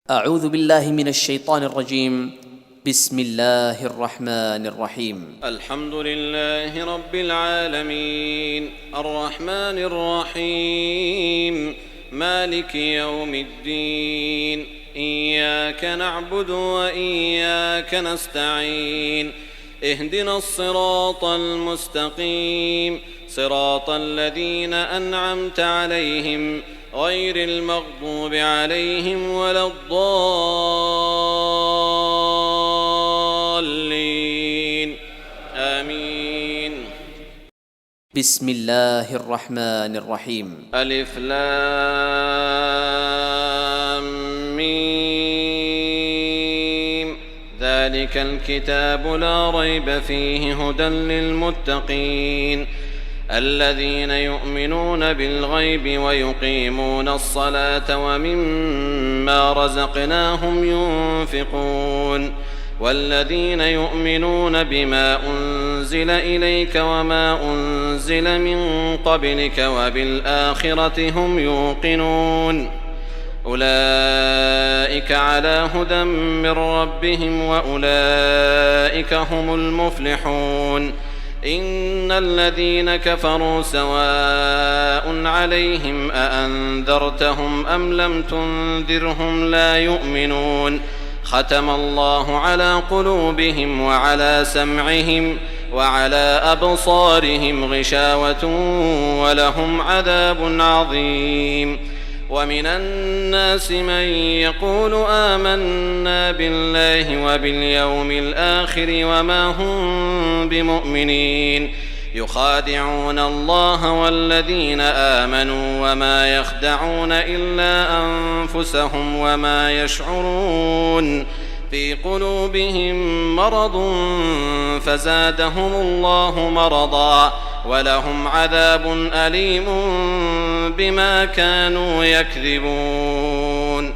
أعوذ بالله من الشيطان الرجيم. بسم الله الرحمن الرحيم. الحمد لله رب العالمين الرحمن الرحيم مالك يوم الدين إياك نعبد وإياك نستعين اهدنا الصراط المستقيم صراط الذين أنعمت عليهم غير المغضوب عليهم ولا الضالين آمين. بسم الله الرحمن الرحيم. ألف لام ميم ذلك الكتاب لا ريب فيه هدى للمتقين الذين يؤمنون بالغيب ويقيمون الصلاة ومما رزقناهم ينفقون والذين يؤمنون بما أنزل إليك وما أنزل من قبلك وبالآخرة هم يوقنون أولئك على هدى من ربهم وأولئك هم المفلحون. إن الذين كفروا سواء عليهم أأنذرتهم أم لم تنذرهم لا يؤمنون ختم الله على قلوبهم وعلى سمعهم وعلى أبصارهم غشاوة ولهم عذاب عظيم. ومن الناس من يقول آمنا بالله وباليوم الآخر وما هم بمؤمنين يخادعون الله والذين آمنوا وما يخدعون إلا أنفسهم وما يشعرون في قلوبهم مرض فزادهم الله مرضا ولهم عذاب أليم بما كانوا يكذبون.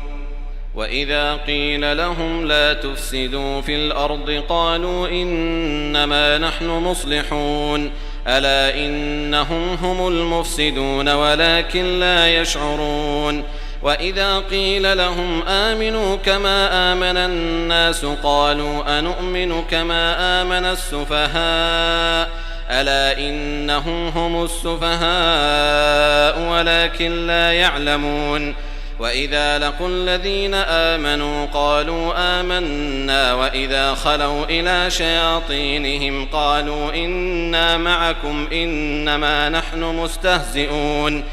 وإذا قيل لهم لا تفسدوا في الأرض قالوا إنما نحن مصلحون ألا إنهم هم المفسدون ولكن لا يشعرون. وإذا قيل لهم آمنوا كما آمن الناس قالوا أنؤمن كما آمن السفهاء ألا إنهم هم السفهاء ولكن لا يعلمون. وإذا لقوا الذين آمنوا قالوا آمنا وإذا خلوا إلى شياطينهم قالوا إنا معكم إنما نحن مستهزئون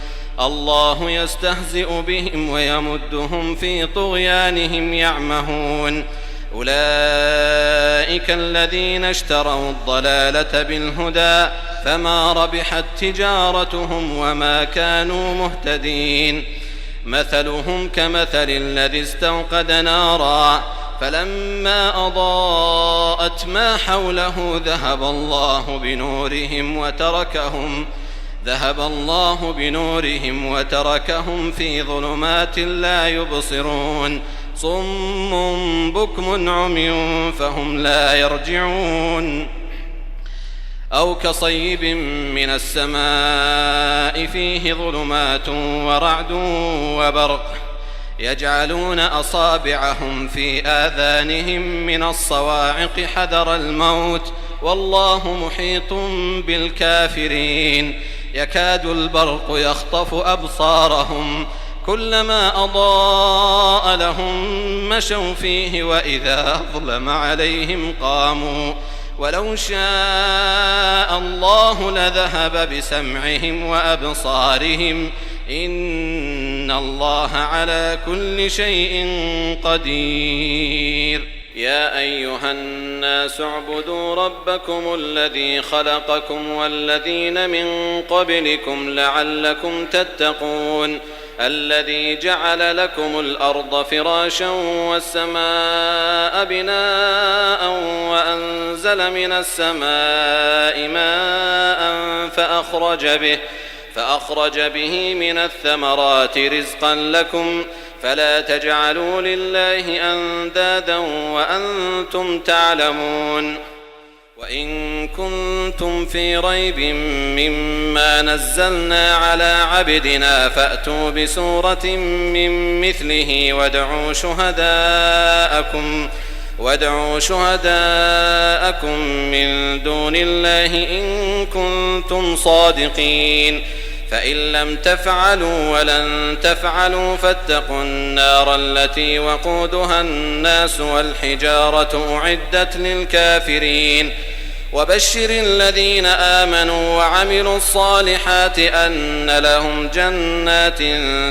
الله يستهزئ بهم ويمدهم في طغيانهم يعمهون. أولئك الذين اشتروا الضلالة بالهدى فما ربحت تجارتهم وما كانوا مهتدين. مثلهم كمثل الذي استوقد نارا فلما أضاءت ما حوله ذهب الله بنورهم وتركهم في ظلمات لا يبصرون صم بكم عمي فهم لا يرجعون. أو كصيب من السماء فيه ظلمات ورعد وبرق يجعلون أصابعهم في آذانهم من الصواعق حذر الموت والله محيط بالكافرين. يكاد البرق يخطف أبصارهم كلما أضاء لهم مشوا فيه وإذا أظلم عليهم قاموا ولو شاء الله لذهب بسمعهم وأبصارهم إن الله على كل شيء قدير. يا أيها الناس اعبدوا ربكم الذي خلقكم والذين من قبلكم لعلكم تتقون الذي جعل لكم الأرض فراشا والسماء بناء وأنزل من السماء ماء فأخرج به من الثمرات رزقا لكم فلا تجعلوا لله أندادا وأنتم تعلمون. وإن كنتم في ريب مما نزلنا على عبدنا فأتوا بسورة من مثله وادعوا شهداءكم من دون الله إن كنتم صادقين فإن لم تفعلوا ولن تفعلوا فاتقوا النار التي وقودها الناس والحجارة أعدت للكافرين وبشر الذين آمنوا وعملوا الصالحات أن لهم جنات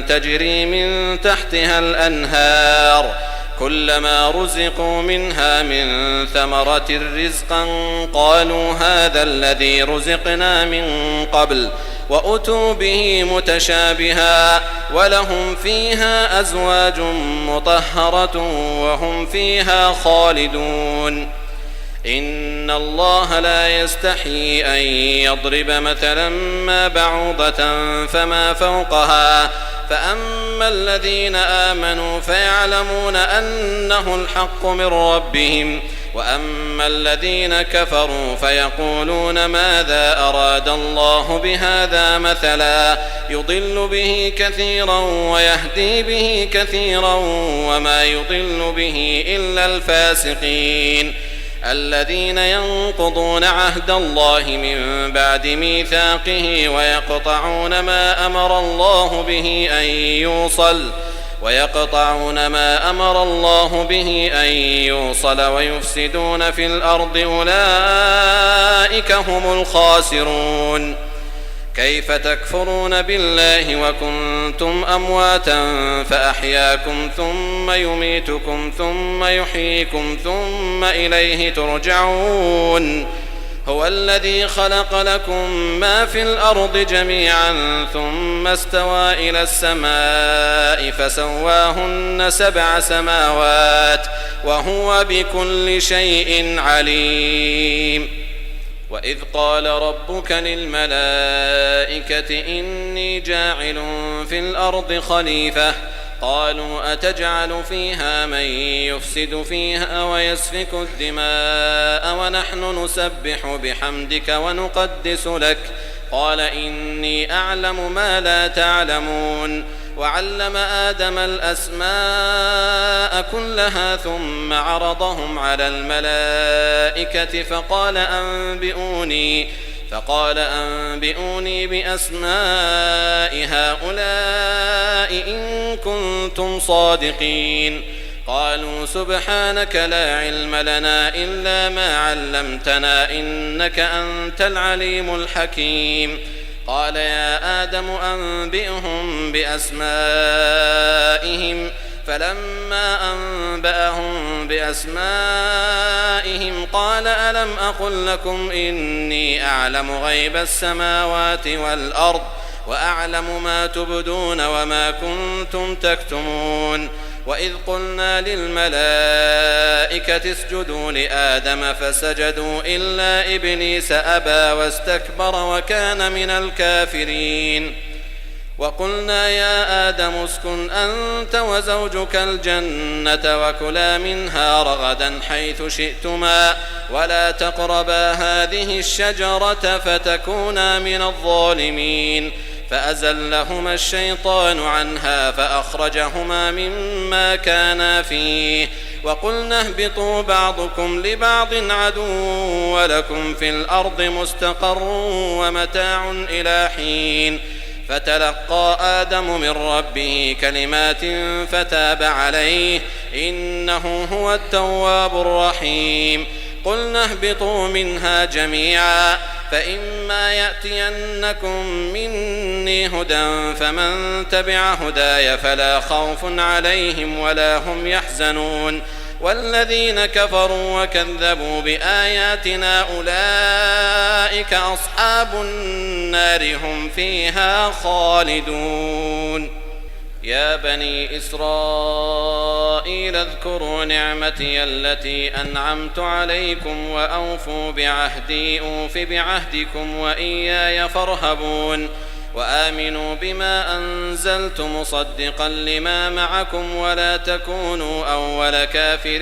تجري من تحتها الأنهار كلما رزقوا منها من ثمرة رزقا قالوا هذا الذي رزقنا من قبل وأتوا به متشابها ولهم فيها أزواج مطهرة وهم فيها خالدون إن الله لا يستحيي أن يضرب مثلا ما بعوضة فما فوقها فأما الذين آمنوا فيعلمون أنه الحق من ربهم وأما الذين كفروا فيقولون ماذا أراد الله بهذا مثلا يضل به كثيرا ويهدي به كثيرا وما يضل به إلا الفاسقين الذين ينقضون عهد الله من بعد ميثاقه ويقطعون ما أمر الله به أن يوصل ويفسدون في الأرض أولئك هم الخاسرون كيف تكفرون بالله وكنتم أمواتا فأحياكم ثم يميتكم ثم يحييكم ثم إليه ترجعون هو الذي خلق لكم ما في الأرض جميعا ثم استوى إلى السماء فسواهن 7 سماوات وهو بكل شيء عليم وإذ قال ربك للملائكة إني جاعل في الأرض خليفة قالوا أتجعل فيها من يفسد فيها ويسفك الدماء ونحن نسبح بحمدك ونقدس لك قال إني أعلم ما لا تعلمون وعلم آدم الأسماء كلها ثم عرضهم على الملائكة فقال أنبئوني بأسماء هؤلاء إن كنتم صادقين قالوا سبحانك لا علم لنا إلا ما علمتنا إنك أنت العليم الحكيم قال يا آدم أنبئهم بأسمائهم فلما أنبأهم بأسمائهم قال ألم أقل لكم إني أعلم غيب السماوات والأرض وأعلم ما تبدون وما كنتم تكتمون وإذ قلنا للملائكة اسجدوا لآدم فسجدوا إلا إبليس أبى واستكبر وكان من الكافرين وقلنا يا آدم اسكن أنت وزوجك الجنة وكلا منها رغدا حيث شئتما ولا تقربا هذه الشجرة فتكونا من الظالمين فأزلهما الشيطان عنها فأخرجهما مما كانا فيه وقلنا اهبطوا بعضكم لبعض عدو ولكم في الأرض مستقر ومتاع إلى حين فتلقى آدم من ربه كلمات فتاب عليه إنه هو التواب الرحيم قلنا اهبطوا منها جميعا فإما يأتينكم مني هدى فمن تبع هداي فلا خوف عليهم ولا هم يحزنون والذين كفروا وكذبوا بآياتنا أولئك أصحاب النار هم فيها خالدون يا بني إسرائيل اذكروا نعمتي التي أنعمت عليكم وأوفوا بعهدي أوف بعهدكم وإياي فارهبون وآمنوا بما أنزلت مصدقا لما معكم ولا تكونوا أول كافر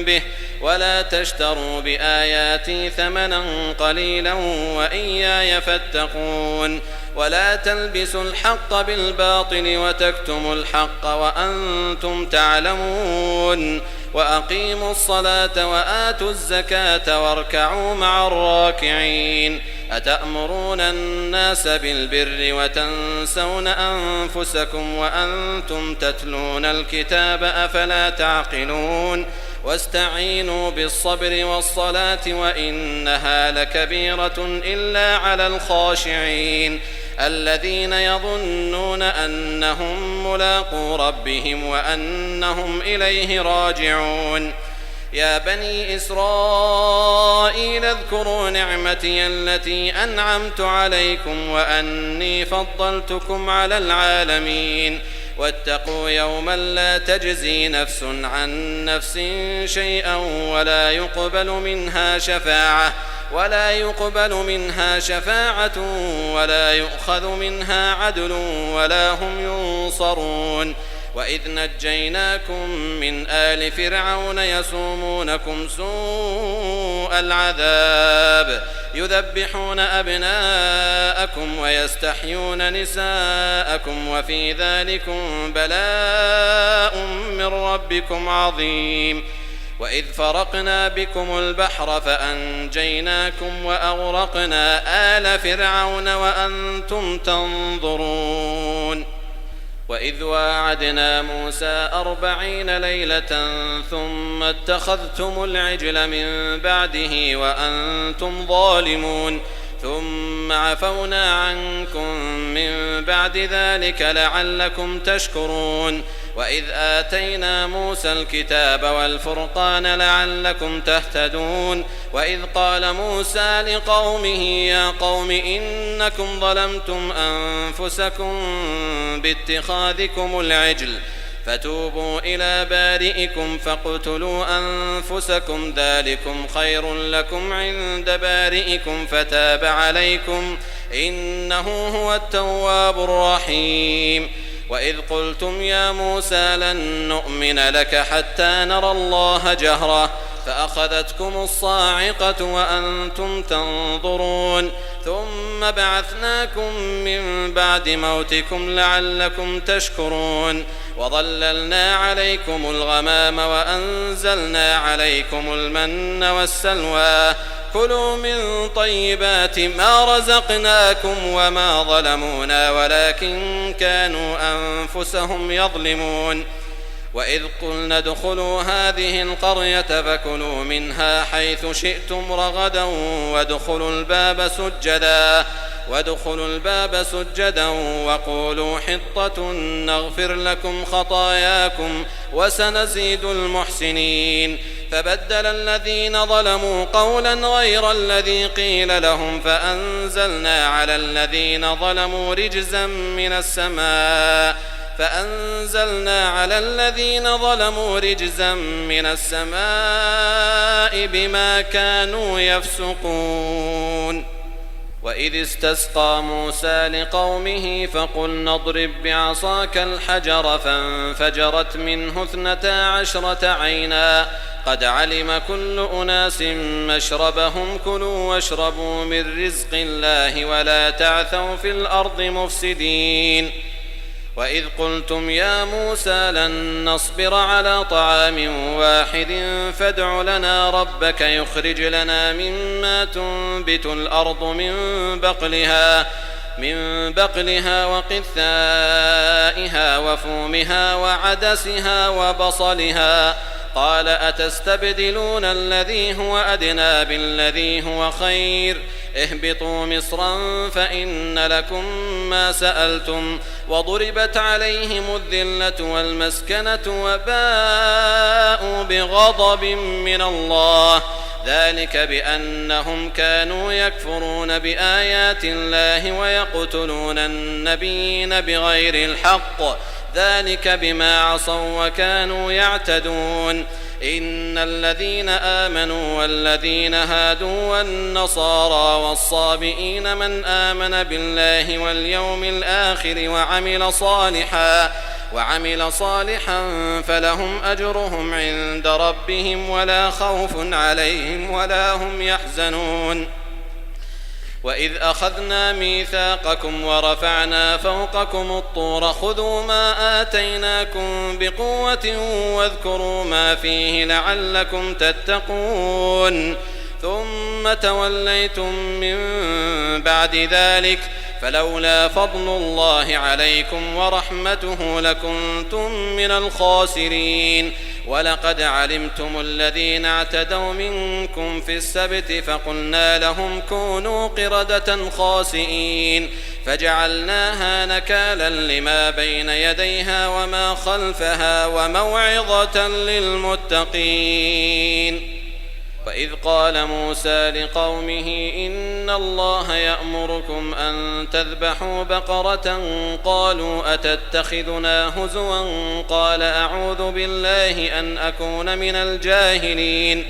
به ولا تشتروا بآياتي ثمنا قليلا وإياي فاتقون ولا تلبسوا الحق بالباطل وتكتموا الحق وأنتم تعلمون وأقيموا الصلاة وآتوا الزكاة واركعوا مع الراكعين أتأمرون الناس بالبر وتنسون أنفسكم وأنتم تتلون الكتاب أفلا تعقلون واستعينوا بالصبر والصلاة وإنها لكبيرة إلا على الخاشعين الذين يظنون أنهم ملاقو ربهم وأنهم إليه راجعون يا بني إسرائيل اذكروا نعمتي التي أنعمت عليكم وأني فضلتكم على العالمين واتقوا يوما لا تجزي نفس عن نفس شيئا ولا يقبل منها شفاعة ولا يؤخذ منها عدل ولا هم ينصرون وإذ نجيناكم من آل فرعون يسومونكم سوء العذاب يذبحون أبناءكم ويستحيون نساءكم وفي ذلكم بلاء من ربكم عظيم وإذ فرقنا بكم البحر فأنجيناكم وأغرقنا آل فرعون وأنتم تنظرون وإذ واعدنا موسى 40 ليلة ثم اتخذتم العجل من بعده وأنتم ظالمون ثم عفونا عنكم من بعد ذلك لعلكم تشكرون وإذ آتينا موسى الكتاب والفرقان لعلكم تهتدون وإذ قال موسى لقومه يا قوم إنكم ظلمتم أنفسكم باتخاذكم العجل فتوبوا إلى بارئكم فاقتلوا أنفسكم ذلكم خير لكم عند بارئكم فتاب عليكم إنه هو التواب الرحيم وإذ قلتم يا موسى لن نؤمن لك حتى نرى الله جهرة فأخذتكم الصاعقة وأنتم تنظرون ثم بعثناكم من بعد موتكم لعلكم تشكرون وظللنا عليكم الغمام وأنزلنا عليكم المن والسلوى كلوا من طيبات ما رزقناكم وما ظلمونا ولكن كانوا أنفسهم يظلمون وإذ قلنا ادخلوا هذه القرية فكلوا منها حيث شئتم رغدا وادخلوا الباب سجدا وقولوا حطة نغفر لكم خطاياكم وسنزيد المحسنين فبدل الذين ظلموا قولا غير الذي قيل لهم فأنزلنا على الذين ظلموا رجزا من السماء بما كانوا يفسقون وإذ استسقى موسى لقومه فقلنا اضرب بعصاك الحجر فانفجرت منه 12 عينا قد علم كل أناس مشربهم كلوا واشربوا من رزق الله ولا تعثوا في الأرض مفسدين وإذ قلتم يا موسى لن نصبر على طعام واحد فادع لنا ربك يخرج لنا مما تنبت الأرض من بقلها وقثائها وفومها وعدسها وبصلها قال أتستبدلون الذي هو أدنى بالذي هو خير اهبطوا مصرا فإن لكم ما سألتم وضربت عليهم الذلة والمسكنة وباءوا بغضب من الله ذلك بأنهم كانوا يكفرون بآيات الله ويقتلون النبيين بغير الحق ذلك بما عصوا وكانوا يعتدون إن الذين آمنوا والذين هادوا والنصارى والصابئين من آمن بالله واليوم الآخر وعمل صالحا فلهم أجرهم عند ربهم ولا خوف عليهم ولا هم يحزنون. وإذ أخذنا ميثاقكم ورفعنا فوقكم الطور خذوا ما آتيناكم بقوة واذكروا ما فيه لعلكم تتقون ثم توليتم من بعد ذلك فلولا فضل الله عليكم ورحمته لكنتم من الخاسرين. ولقد علمتم الذين اعتدوا منكم في السبت فقلنا لهم كونوا قردة خاسئين فجعلناها نكالا لما بين يديها وما خلفها وموعظة للمتقين. وإذ قال موسى لقومه إن الله يأمركم أن تذبحوا بقرة قالوا أتتخذنا هزوا قال أعوذ بالله أن أكون من الجاهلين.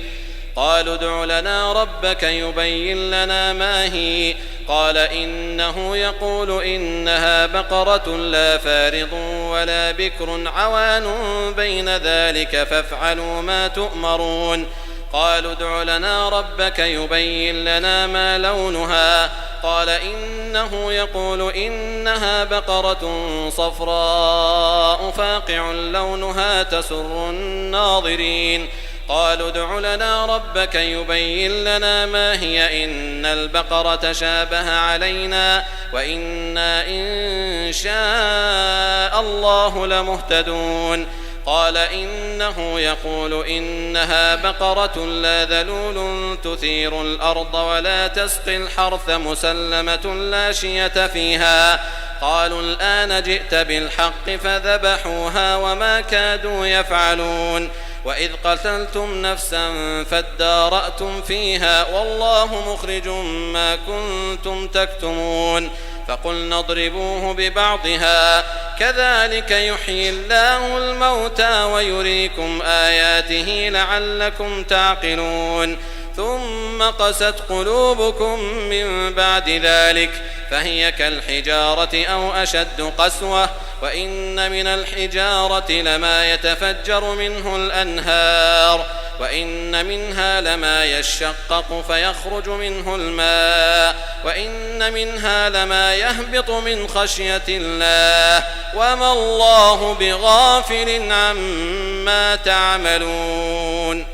قالوا ادع لنا ربك يبين لنا ما هي قال إنه يقول إنها بقرة لا فارض ولا بكر عوان بين ذلك فافعلوا ما تؤمرون. قالوا ادع لنا ربك يبين لنا ما لونها قال إنه يقول إنها بقرة صفراء فاقع لونها تسر الناظرين. قالوا ادع لنا ربك يبين لنا ما هي إن البقرة شابه علينا وإنا إن شاء الله لمهتدون. قال إنه يقول إنها بقرة لا ذلول تثير الأرض ولا تسقي الحرث مسلمة لا شية فيها. قالوا الآن جئت بالحق فذبحوها وما كادوا يفعلون. وإذ قتلتم نفسا فادارأتم فيها والله مخرج ما كنتم تكتمون. فقلنا اضربوه ببعضها كذلك يحيي الله الموتى ويريكم آياته لعلكم تعقلون. ثم قست قلوبكم من بعد ذلك فهي كالحجارة أو أشد قسوة وإن من الحجارة لما يتفجر منه الأنهار وإن منها لما يشقق فيخرج منه الماء وإن منها لما يهبط من خشية الله وما الله بغافل عما تعملون.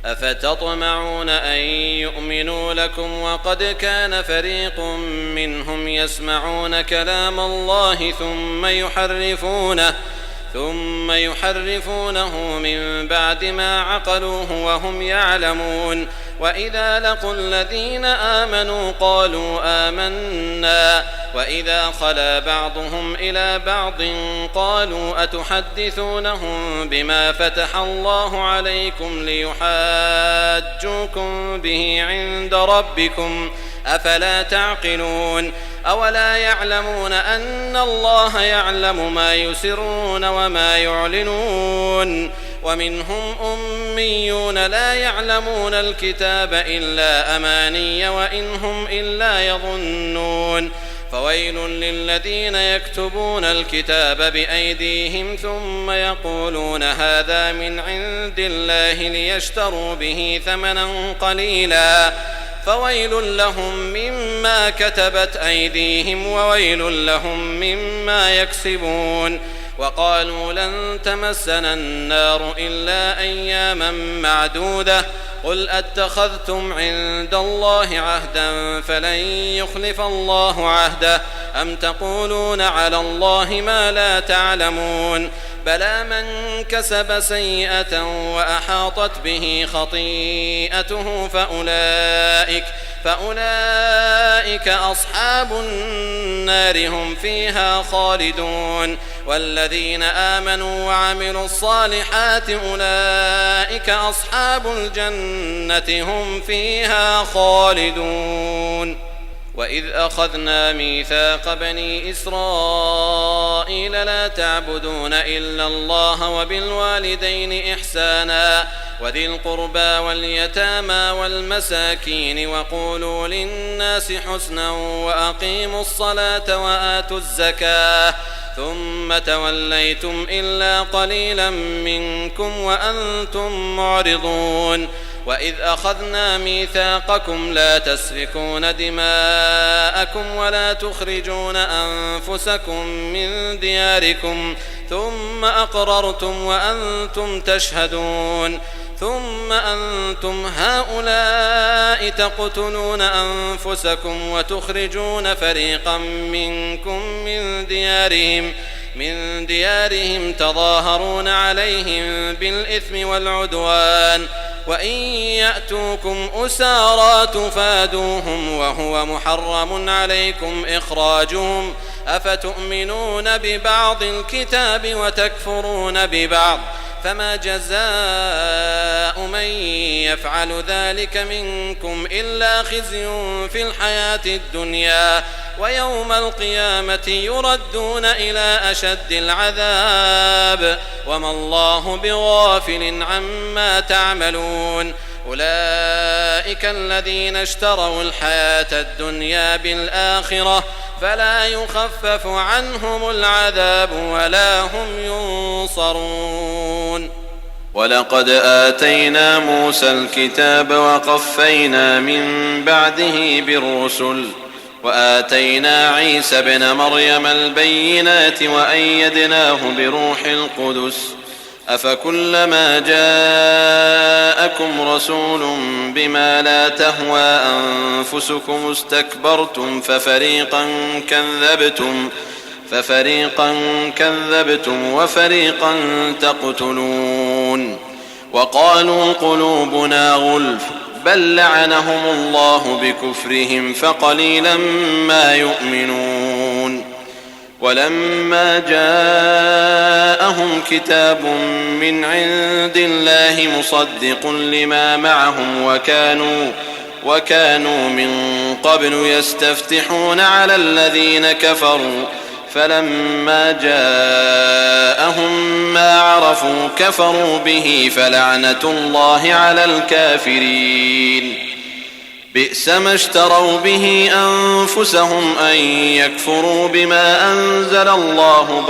أفتطمعون أن يؤمنوا لكم وقد كان فريق منهم يسمعون كلام الله ثم يحرفونه من بعد ما عقلوه وهم يعلمون. وإذا لقوا الذين آمنوا قالوا آمنا وإذا خلا بعضهم إلى بعض قالوا أتحدثونهم بما فتح الله عليكم ليحاجوكم به عند ربكم أفلا تعقلون. أولا يعلمون أن الله يعلم ما يسرون وما يعلنون. ومنهم أميون لا يعلمون الكتاب إلا أماني وإن هم إلا يظنون. فويل للذين يكتبون الكتاب بأيديهم ثم يقولون هذا من عند الله ليشتروا به ثمنا قليلا فويل لهم مما كتبت أيديهم وويل لهم مما يكسبون. وقالوا لن تمسنا النار إلا أياما معدودة قل أتخذتم عند الله عهدا فلن يخلف الله عهده أم تقولون على الله ما لا تعلمون. بلى من كسب سيئة وأحاطت به خطيئته فأولئك أصحاب النار هم فيها خالدون. والذين آمنوا وعملوا الصالحات أولئك أصحاب الجنة هم فيها خالدون. وإذ أخذنا ميثاق بني إسرائيل لا تعبدون إلا الله وبالوالدين إحسانا وذي القربى واليتامى والمساكين وقولوا للناس حسنا وأقيموا الصلاة وآتوا الزكاة ثم توليتم إلا قليلا منكم وأنتم معرضون وإذ أخذنا ميثاقكم لا تسفكون دماءكم ولا تخرجون أنفسكم من دياركم ثم أقررتم وأنتم تشهدون ثم أنتم هؤلاء تقتلون أنفسكم وتخرجون فريقا منكم من ديارهم تظاهرون عليهم بالإثم والعدوان وإن يأتوكم أسارى تفادوهم وهو محرم عليكم إخراجهم أفتؤمنون ببعض الكتاب وتكفرون ببعض فما جزاء من يفعل ذلك منكم إلا خزي في الحياة الدنيا ويوم القيامة يردون إلى أشد العذاب وما الله بغافل عما تعملون أولئك الذين اشتروا الحياة الدنيا بالآخرة فلا يخفف عنهم العذاب ولا هم ينصرون ولقد آتينا موسى الكتاب وقفينا من بعده بالرسل وآتينا عيسى ابن مريم البينات وأيدناه بروح القدس أفكلما جاءكم رسول بما لا تهوى أنفسكم استكبرتم ففريقا كذبتم وفريقا تقتلون وقالوا قلوبنا غلف بل لعنهم الله بكفرهم فقليلا ما يؤمنون ولما جاءهم كتاب من عند الله مصدق لما معهم وكانوا من قبل يستفتحون على الذين كفروا فلما جاءهم ما عرفوا كفروا به فلعنة الله على الكافرين بئس ما اشتروا به أنفسهم أن يكفروا بما أنزل الله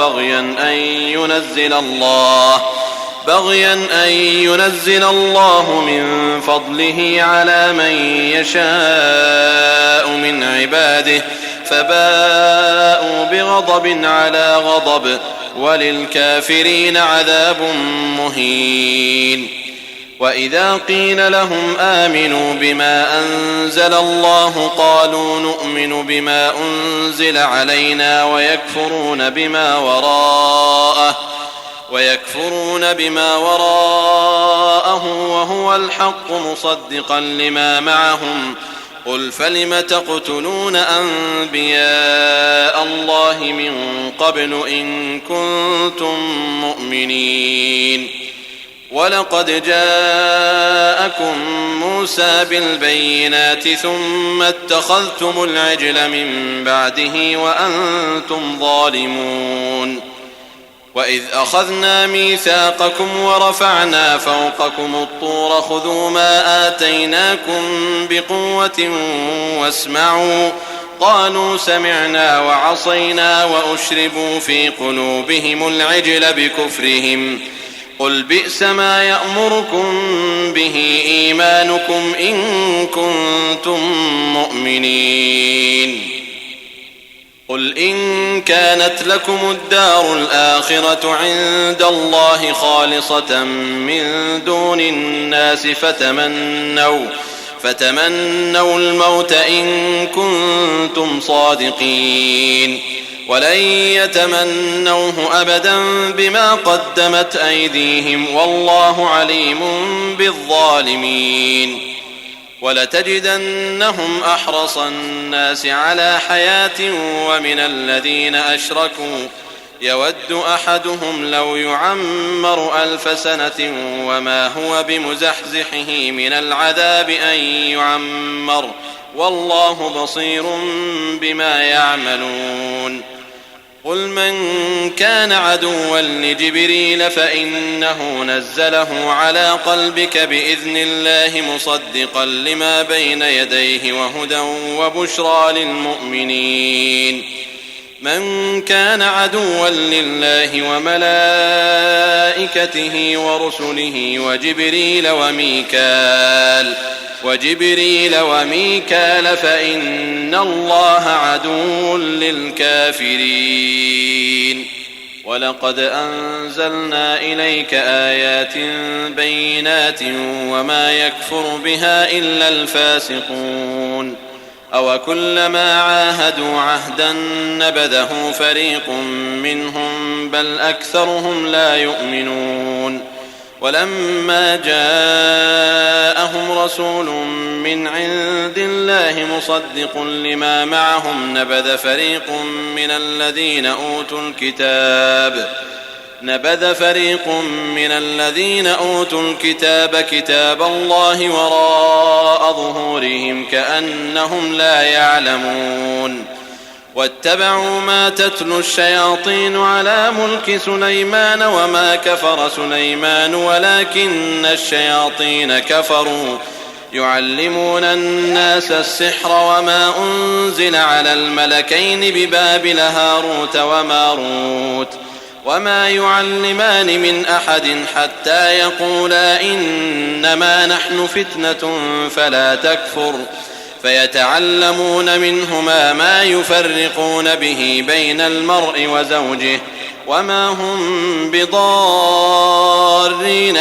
بغيا أن ينزل الله من فضله على من يشاء من عباده فباءوا بغضب على غضب وللكافرين عذاب مهين وإذا قيل لهم آمنوا بما أنزل الله قالوا نؤمن بما أنزل علينا ويكفرون بما وراءه وهو الحق مصدقا لما معهم قل فلم تقتلون أنبياء الله من قبل إن كنتم مؤمنين ولقد جاءكم موسى بالبينات ثم اتخذتم العجل من بعده وأنتم ظالمون وإذ أخذنا ميثاقكم ورفعنا فوقكم الطور خذوا ما آتيناكم بقوة واسمعوا قالوا سمعنا وعصينا وأشربوا في قلوبهم العجل بكفرهم قل بئس ما يأمركم به إيمانكم إن كنتم مؤمنين قل إن كانت لكم الدار الآخرة عند الله خالصة من دون الناس فتمنوا الموت إن كنتم صادقين ولن يتمنوه أبدا بما قدمت أيديهم والله عليم بالظالمين ولتجدنهم أحرص الناس على حياة ومن الذين أشركوا يود أحدهم لو يعمر 1000 سنة وما هو بمزحزحه من العذاب أن يعمر والله بصير بما يعملون قل من كان عدوا لجبريل فإنه نزله على قلبك بإذن الله مصدقا لما بين يديه وهدى وبشرى للمؤمنين من كان عدوا لله وملائكته ورسله وجبريل وميكال فإن الله عدو للكافرين. ولقد أنزلنا إليك آيات بينات وما يكفر بها إلا الفاسقون. أوكلما عاهدوا عهدا نبذه فريق منهم بل أكثرهم لا يؤمنون. ولما جاءهم رسول من عند الله مصدق لما معهم نبذ فريق من الذين أوتوا الكتاب كتاب الله وراء ظهورهم كأنهم لا يعلمون. واتبعوا ما تتلو الشياطين على ملك سليمان وما كفر سليمان ولكن الشياطين كفروا يعلمون الناس السحر وما أنزل على الملكين ببابل هاروت وماروت وما يعلمان من أحد حتى يقولا إنما نحن فتنة فلا تكفر فيتعلمون منهما ما يفرقون به بين المرء وزوجه وما هم بضارين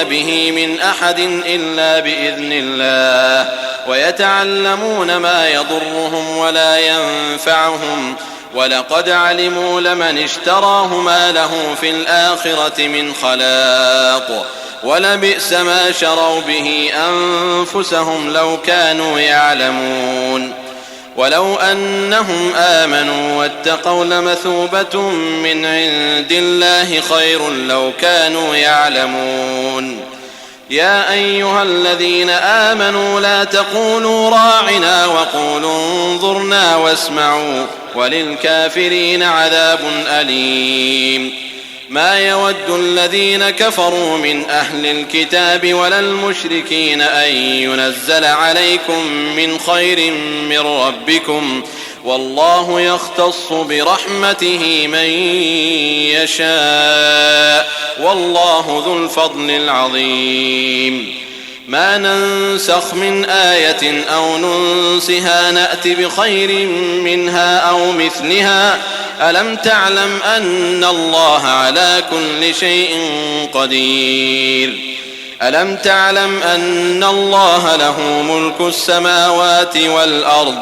به من أحد إلا بإذن الله ويتعلمون ما يضرهم ولا ينفعهم ولقد علموا لمن اشتراه ما له في الآخرة من خلاق ولبئس ما شروا به أنفسهم لو كانوا يعلمون. ولو أنهم آمنوا واتقوا لمثوبة من عند الله خير لو كانوا يعلمون. يا أيها الذين آمنوا لا تقولوا راعنا وقولوا انظرنا واسمعوا وللكافرين عذاب أليم. ما يود الذين كفروا من أهل الكتاب ولا المشركين أن ينزل عليكم من خير من ربكم والله يختص برحمته من يشاء والله ذو الفضل العظيم. ما ننسخ من آية أو ننسها نأت بخير منها أو مثلها ألم تعلم أن الله على كل شيء قدير. ألم تعلم أن الله له ملك السماوات والأرض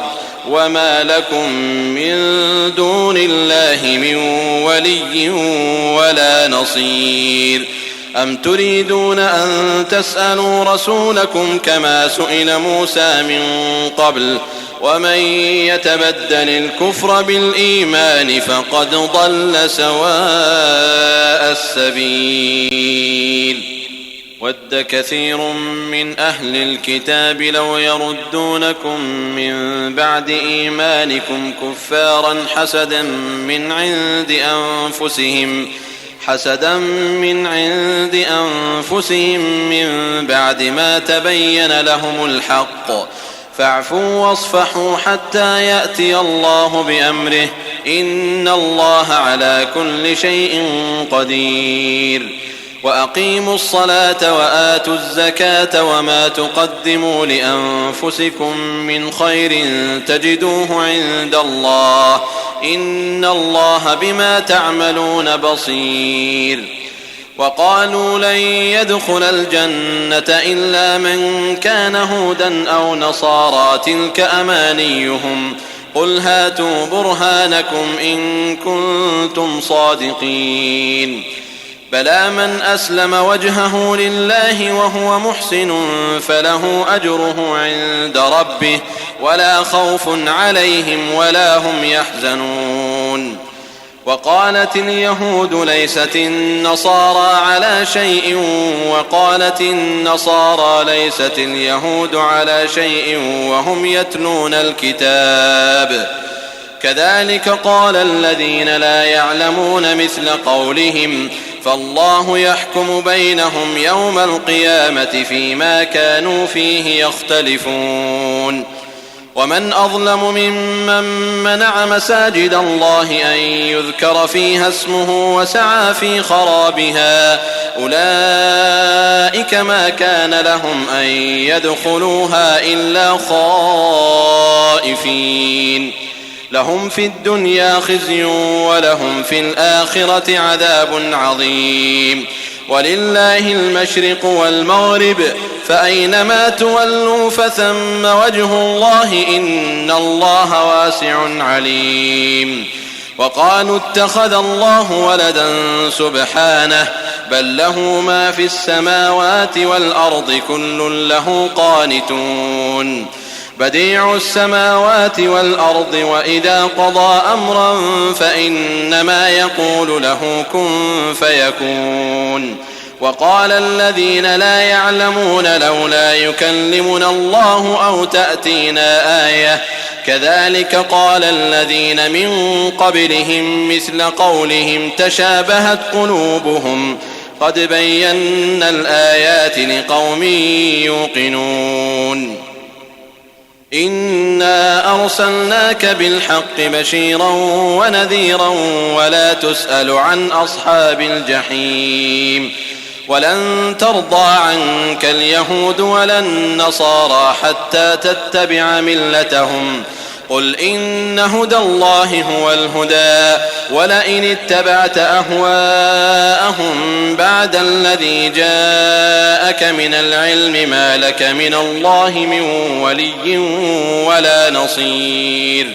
وما لكم من دون الله من ولي ولا نصير. أم تريدون أن تسألوا رسولكم كما سئل موسى من قبل ومن يتبدل الكفر بالإيمان فقد ضل سواء السبيل. ود كثير من أهل الكتاب لو يردونكم من بعد إيمانكم كفارا حسدا من عند أنفسهم من بعد ما تبين لهم الحق فاعفوا واصفحوا حتى يأتي الله بأمره إن الله على كل شيء قدير. وأقيموا الصلاة وآتوا الزكاة وما تقدموا لأنفسكم من خير تجدوه عند الله إن الله بما تعملون بصير. وقالوا لن يدخل الجنة إلا من كان هودا أو نصارى تلك أمانيهم قل هاتوا برهانكم إن كنتم صادقين. بلى من أسلم وجهه لله وهو محسن فله أجره عند ربه ولا خوف عليهم ولا هم يحزنون. وقالت اليهود ليست النصارى على شيء وقالت النصارى ليست اليهود على شيء وهم يتلون الكتاب كذلك قال الذين لا يعلمون مثل قولهم فالله يحكم بينهم يوم القيامة فيما كانوا فيه يختلفون. ومن أظلم ممن منع مساجد الله أن يذكر فيها اسمه وسعى في خرابها أولئك ما كان لهم أن يدخلوها إلا خائفين لهم في الدنيا خزي ولهم في الآخرة عذاب عظيم ولله المشرق والمغرب فأينما تولوا فثم وجه الله إن الله واسع عليم وقالوا اتخذ الله ولدا سبحانه بل له ما في السماوات والأرض كل له قانتون بديع السماوات والأرض وإذا قضى أمرا فإنما يقول له كن فيكون وقال الذين لا يعلمون لولا يكلمنا الله أو تأتينا آية كذلك قال الذين من قبلهم مثل قولهم تشابهت قلوبهم قد بينا الآيات لقوم يوقنون إنا أرسلناك بالحق بشيرا ونذيرا ولا تسأل عن أصحاب الجحيم ولن ترضى عنك اليهود ولا النصارى حتى تتبع ملتهم قل إن هدى الله هو الهدى ولئن اتبعت أهواءهم بعد الذي جاءك من العلم ما لك من الله من ولي ولا نصير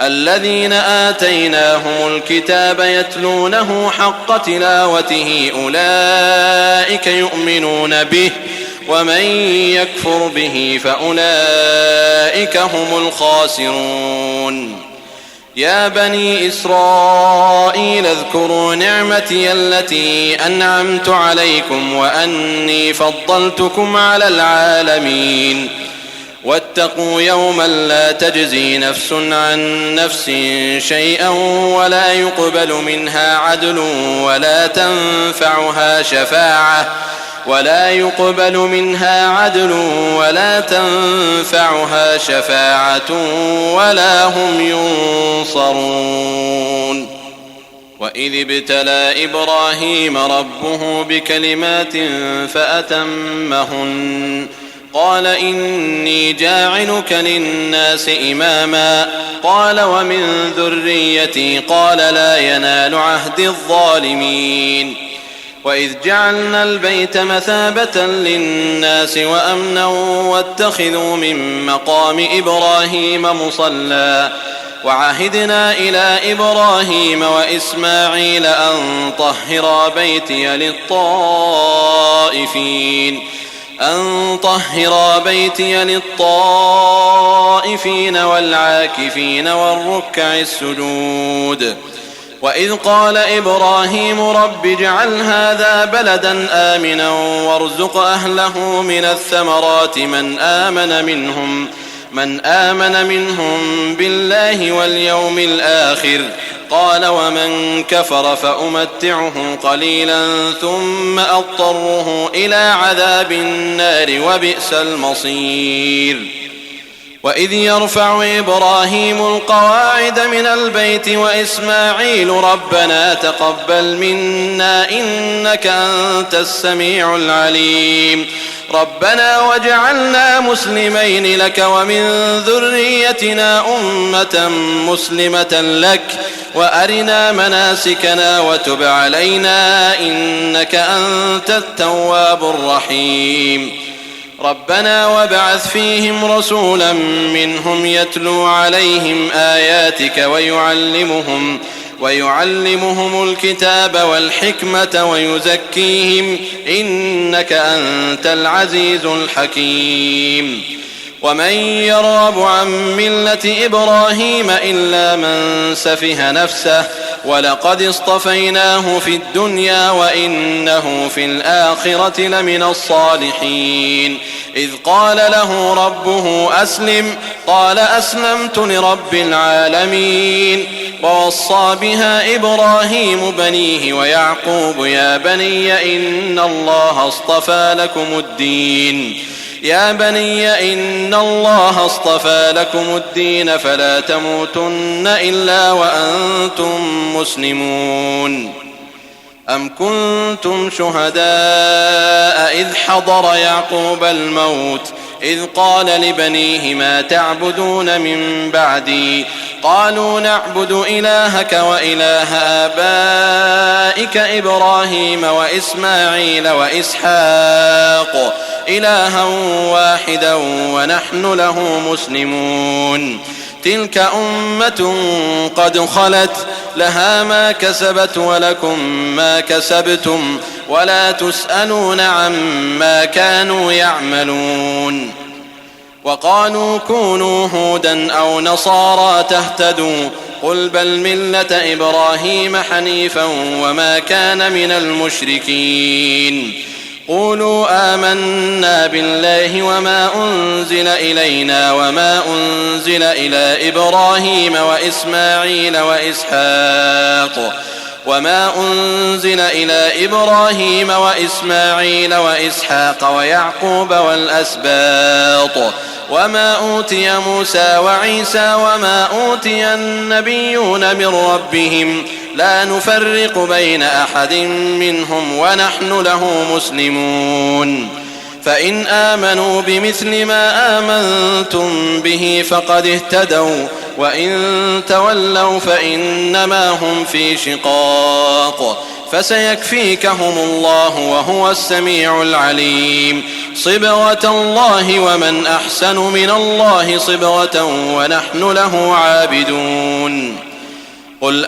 الذين آتيناهم الكتاب يتلونه حق تلاوته أولئك يؤمنون به ومن يكفر به فأولئك هم الخاسرون يا بني إسرائيل اذكروا نعمتي التي أنعمت عليكم وأني فضلتكم على العالمين واتقوا يوما لا تجزي نفس عن نفس شيئا ولا يقبل منها عدل ولا تنفعها شفاعة ولا هم ينصرون وإذ ابتلى إبراهيم ربه بكلمات فأتمهن قال إني جاعلك للناس إماما قال ومن ذريتي قال لا ينال عهد الظالمين وإذ جعلنا البيت مثابة للناس وأمنا واتخذوا من مقام إبراهيم مصلى وعهدنا إلى إبراهيم وإسماعيل أن طهرا بيتي للطائفين والعاكفين والركع السجود وإذ قال إبراهيم رب اجعل هذا بلدا آمنا وارزق أهله من الثمرات من آمن منهم بالله واليوم الآخر قال ومن كفر فأمتعه قليلا ثم أضطره إلى عذاب النار وبئس المصير وإذ يرفع إبراهيم القواعد من البيت وإسماعيل ربنا تقبل منا إنك أنت السميع العليم ربنا واجعلنا مسلمين لك ومن ذريتنا أمة مسلمة لك وأرنا مناسكنا وتب علينا إنك أنت التواب الرحيم ربنا وابعث فيهم رسولا منهم يتلو عليهم آياتك ويعلمهم الكتاب والحكمة ويزكيهم إنك أنت العزيز الحكيم ومن يرغب عن ملة إبراهيم إلا من سفه نفسه ولقد اصطفيناه في الدنيا وإنه في الآخرة لمن الصالحين إذ قال له ربه أسلم قال أسلمت لرب العالمين ووصى بها إبراهيم بنيه ويعقوب يا بني إن الله اصطفى لكم الدين يا بني إن الله اصطفى لكم الدين فلا تموتن إلا وأنتم مسلمون. أم كنتم شهداء إذ حضر يعقوب الموت إذ قال لبنيه ما تعبدون من بعدي قالوا نعبد إلهك وإله آبائك إبراهيم وإسماعيل وإسحاق إلها واحدا ونحن له مسلمون. تلك أمة قد خلت لها ما كسبت ولكم ما كسبتم ولا تسألون عما كانوا يعملون. وقالوا كونوا هودا أو نصارى تهتدوا قل بل ملة إبراهيم حنيفا وما كان من المشركين. قولوا آمنا بالله وما أنزل إلينا وما أنزل إلى إبراهيم وإسماعيل وإسحاق ويعقوب والأسباط وما أوتي موسى وعيسى وما أوتي النبيون من ربهم لا نفرق بين أحد منهم ونحن له مسلمون. فإن آمنوا بمثل ما آمنتم به فقد اهتدوا وإن تولوا فإنما هم في شقاق فسيكفيكهم الله وهو السميع العليم. صبغة الله ومن أحسن من الله صبغة ونحن له عابدون. قل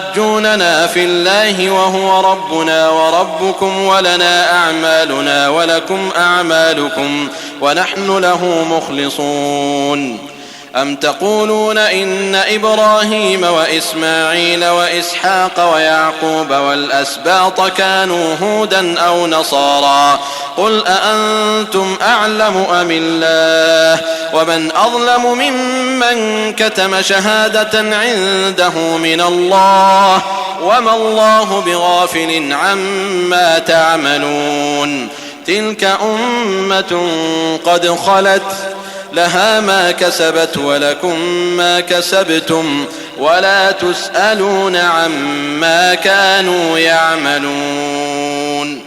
أتحاجوننا في الله وهو ربنا وربكم ولنا أعمالنا ولكم أعمالكم ونحن له مخلصون. أم تقولون إن إبراهيم وإسماعيل وإسحاق ويعقوب والأسباط كانوا هودا أو نصارى قل أأنتم أعلم أم الله ومن أظلم ممن كتم شهادة عنده من الله وما الله بغافل عما تعملون. تلك أمة قد خلت لها ما كسبت ولكم ما كسبتم ولا تسألون عما كانوا يعملون.